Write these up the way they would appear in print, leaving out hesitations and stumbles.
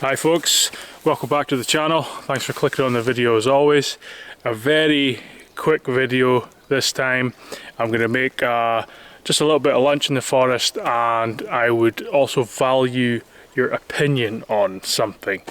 Hi folks, welcome back to the channel. Thanks for clicking on the video as always. A very quick video this time. I'm going to make just a little bit of lunch in the forest, and I would also value your opinion on something.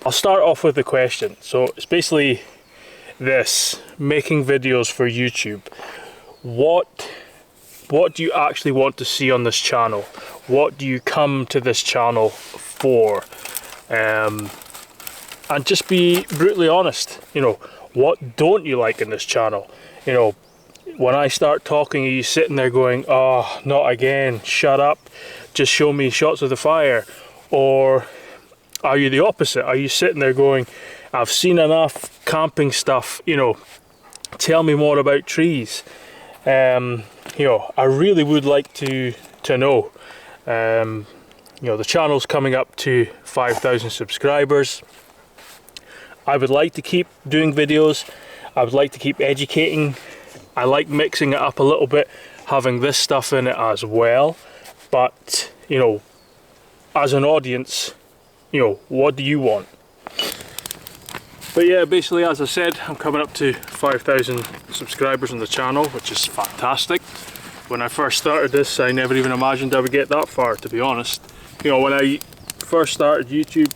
I'll start off with the question. So it's basically this: making videos for YouTube. What do you actually want to see on this channel? What do you come to this channel for? And just be brutally honest. What don't you like in this channel? When I start talking, are you sitting there going, "Oh, not again, shut up, just show me shots of the fire"? Or are you the opposite? Are you sitting there going, "I've seen enough camping stuff, tell me more about trees"? I really would like to know. The channel's coming up to 5,000 subscribers. I would like to keep doing videos. I would like to keep educating. I like mixing it up a little bit, having this stuff in it as well. But, as an audience, what do you want? But yeah, basically, as I said, I'm coming up to 5,000 subscribers on the channel, which is fantastic. When I first started this, I never even imagined I would get that far, to be honest. When I first started YouTube,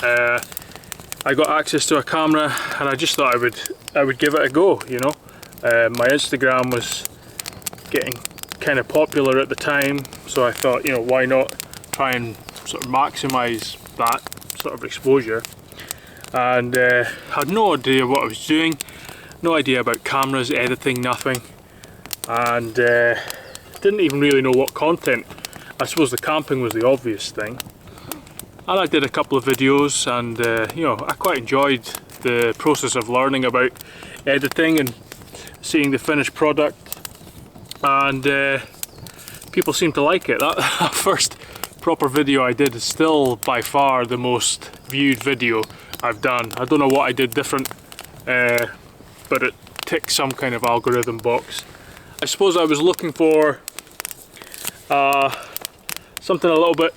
I got access to a camera and I just thought I would give it a go, My Instagram was getting kind of popular at the time, so I thought, why not try and sort of maximize that sort of exposure. And had no idea what I was doing, no idea about cameras, editing, nothing, and didn't even really know what content. I suppose the camping was the obvious thing, and I did a couple of videos, and I quite enjoyed the process of learning about editing and seeing the finished product, and people seemed to like it. That first proper video I did is still by far the most viewed video I've done. I don't know what I did different, but it ticked some kind of algorithm box. I suppose I was looking for something a little bit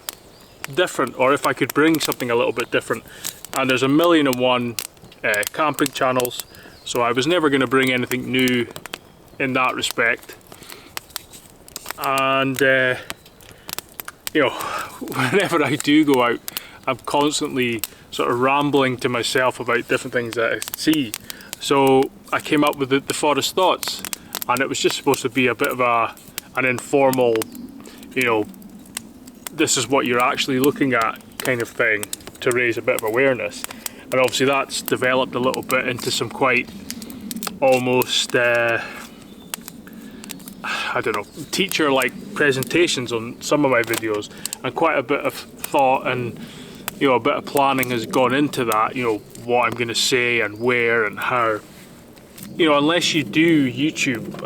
different, or if I could bring something a little bit different, and there's 1,000,001 camping channels, so I was never going to bring anything new in that respect. And whenever I do go out, I'm constantly sort of rambling to myself about different things that I see. So I came up with the Forest Thoughts, and it was just supposed to be a bit of an informal, this is what you're actually looking at kind of thing, to raise a bit of awareness. And obviously that's developed a little bit into some quite almost I don't know, teacher-like presentations on some of my videos, and quite a bit of thought and a bit of planning has gone into that, what I'm going to say and where and how. Unless you do YouTube,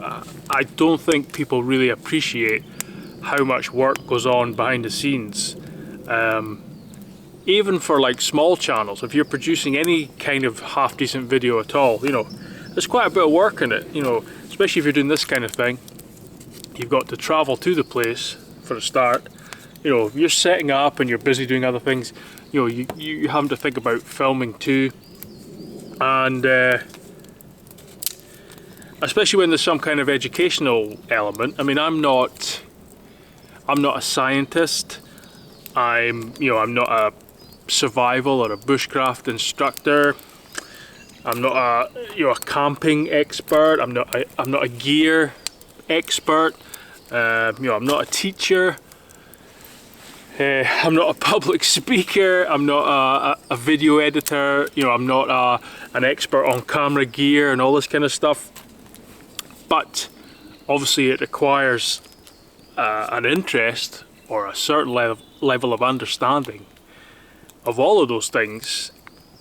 I don't think people really appreciate how much work goes on behind the scenes. Even for like small channels, if you're producing any kind of half decent video at all, there's quite a bit of work in it, especially if you're doing this kind of thing. You've got to travel to the place for a start. If you're setting up and you're busy doing other things, you have to think about filming too. And especially when there's some kind of educational element. I mean, I'm not a scientist. I'm not a survival or a bushcraft instructor. I'm not a camping expert. I'm not a gear expert. I'm not a teacher. I'm not a public speaker. I'm not a video editor. I'm not an expert on camera gear and all this kind of stuff. But obviously it requires an interest or a certain level of understanding of all of those things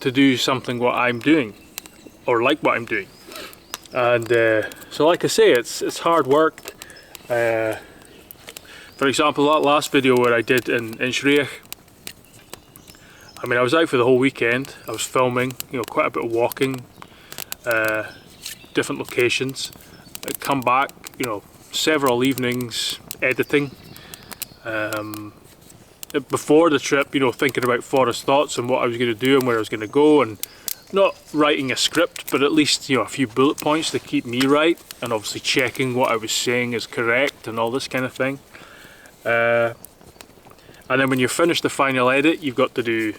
to do something what I'm doing, or like what I'm doing. And so like I say, it's hard work. For example, that last video where I did in Shrieach, I mean, I was out for the whole weekend. I was filming, you know, quite a bit of walking, different locations. I'd come back, you know, several evenings editing. Before the trip, you know, thinking about forest thoughts and what I was going to do and where I was going to go, and not writing a script, but at least, you know, a few bullet points to keep me right, and obviously checking what I was saying is correct and all this kind of thing. And then when you finish the final edit, you've got to do,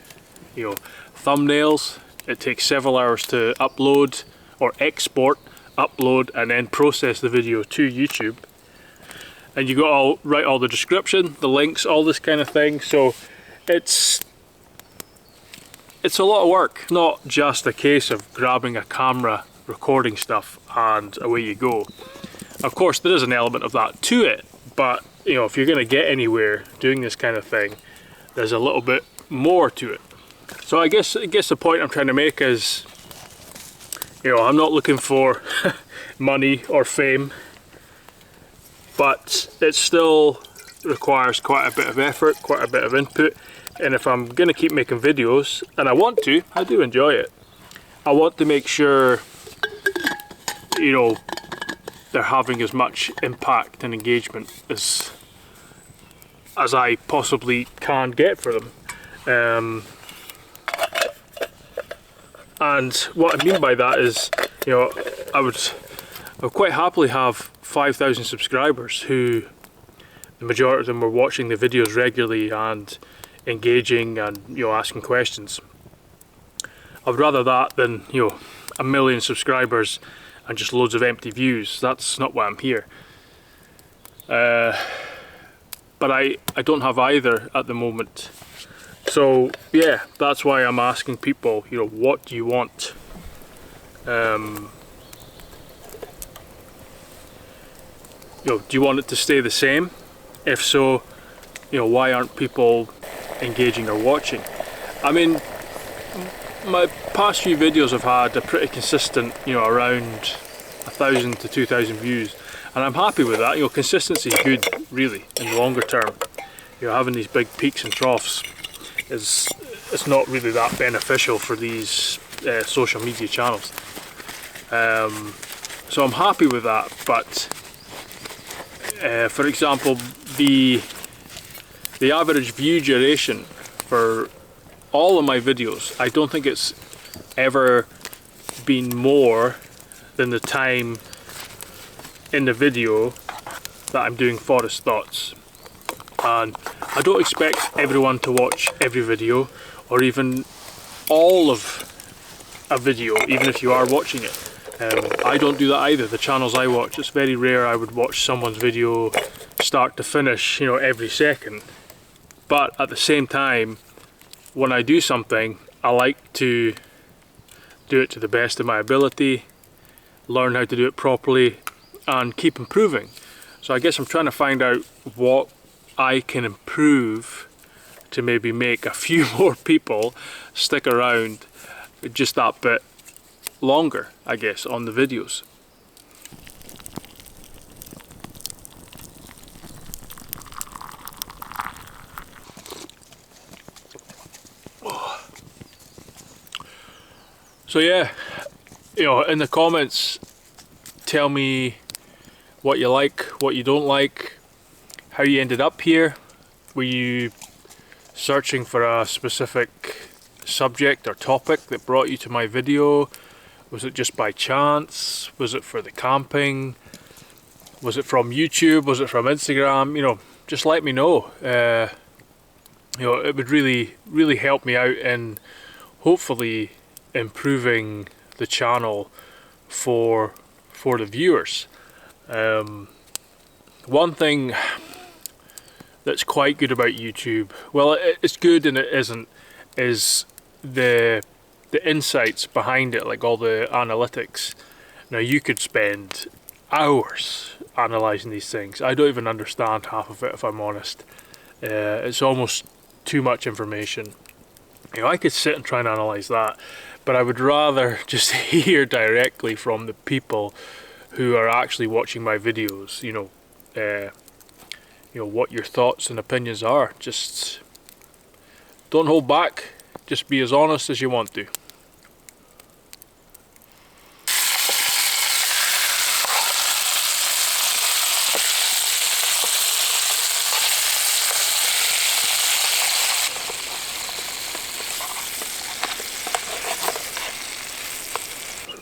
you know, thumbnails. It takes several hours to upload or export, upload, and then process the video to YouTube. And you got to write all the description, the links, all this kind of thing. So it's a lot of work. Not just a case of grabbing a camera, recording stuff, and away you go. Of course, there is an element of that to it, but you know, if you're going to get anywhere doing this kind of thing, there's a little bit more to it. So I guess the point I'm trying to make is, you know, I'm not looking for money or fame, but it still requires quite a bit of effort, quite a bit of input. And if I'm going to keep making videos, and I want to, I do enjoy it, I want to make sure, you know, they're having as much impact and engagement as I possibly can get for them. And what I mean by that is, you know, I would quite happily have 5,000 subscribers who, the majority of them were watching the videos regularly and engaging and, you know, asking questions. I would rather that than, you know, 1 million subscribers and just loads of empty views. That's not why I'm here. But I don't have either at the moment. So yeah, that's why I'm asking people, you know, what do you want? You know, do you want it to stay the same? If so, you know, why aren't people engaging or watching? I mean, my past few videos have had a pretty consistent, you know, around 1,000 to 2,000 views, and I'm happy with that. You know, consistency is good, really, in the longer term. You know, having these big peaks and troughs it's not really that beneficial for these social media channels. So I'm happy with that, but for example, the average view duration for all of my videos, I don't think it's ever been more than the time in the video that I'm doing forest thoughts. And I don't expect everyone to watch every video or even all of a video, even if you are watching it. I don't do that either. The channels I watch, it's very rare I would watch someone's video start to finish, you know, every second. But at the same time, when I do something, I like to do it to the best of my ability, learn how to do it properly, and keep improving. So I guess I'm trying to find out what I can improve to maybe make a few more people stick around just that bit longer, I guess, on the videos. So yeah, you know, in the comments, tell me what you like, what you don't like, how you ended up here. Were you searching for a specific subject or topic that brought you to my video? Was it just by chance? Was it for the camping? Was it from YouTube? Was it from Instagram? You know, just let me know. You know, it would really help me out in hopefully improving the channel for the viewers. One thing that's quite good about YouTube, well, it's good and it isn't, is the insights behind it, like all the analytics. Now, you could spend hours analysing these things. I don't even understand half of it, if I'm honest. It's almost too much information. You know, I could sit and try and analyse that, but I would rather just hear directly from the people who are actually watching my videos, you know, what your thoughts and opinions are. Just don't hold back. Just be as honest as you want to.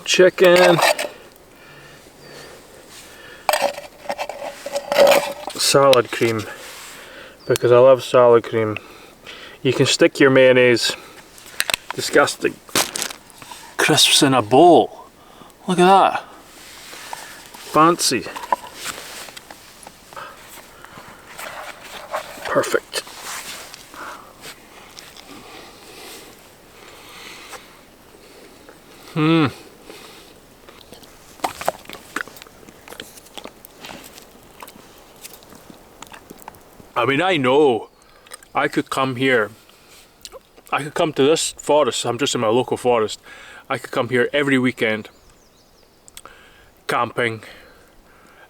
Chicken, salad cream, because I love salad cream. You can stick your mayonnaise, disgusting, crisps in a bowl. Look at that, fancy, perfect. I mean, I know I could come here, I could come to this forest. I'm just in my local forest. I could come here every weekend camping.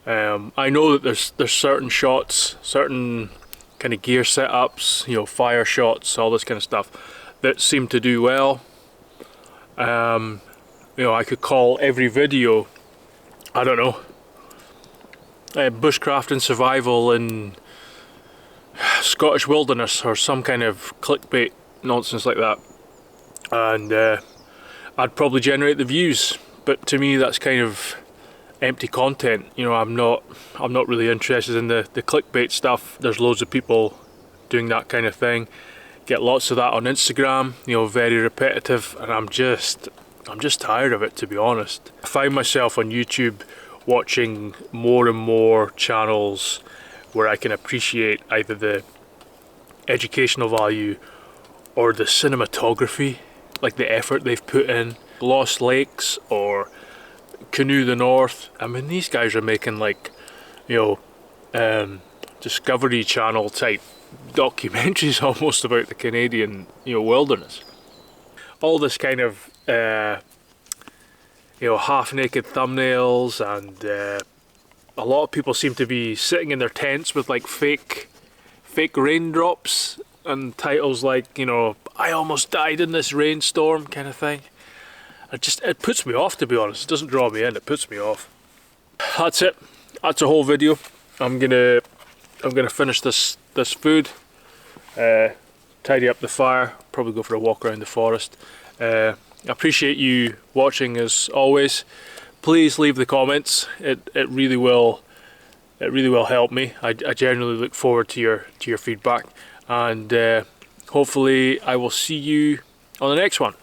I know that there's certain shots, certain kind of gear setups, fire shots, all this kind of stuff that seem to do well. I could call every video, I don't know, bushcraft and survival in Scottish wilderness or some kind of clickbait nonsense like that, and I'd probably generate the views, but to me that's kind of empty content. I'm not really interested in the clickbait stuff. There's loads of people doing that kind of thing, get lots of that on Instagram, very repetitive, and I'm just tired of it, to be honest. I find myself on YouTube watching more and more channels where I can appreciate either the educational value or the cinematography, like the effort they've put in. Lost Lakes or Canoe the North. I mean, these guys are making like, Discovery Channel type documentaries almost about the Canadian, wilderness. All this kind of, half-naked thumbnails, and a lot of people seem to be sitting in their tents with like fake raindrops and titles like, I almost died in this rainstorm kind of thing. It puts me off, to be honest. It doesn't draw me in, it puts me off. That's it. That's a whole video. I'm gonna finish this food, tidy up the fire, probably go for a walk around the forest. I appreciate you watching as always. Please leave the comments. It really will help me. I genuinely look forward to your feedback, and hopefully I will see you on the next one.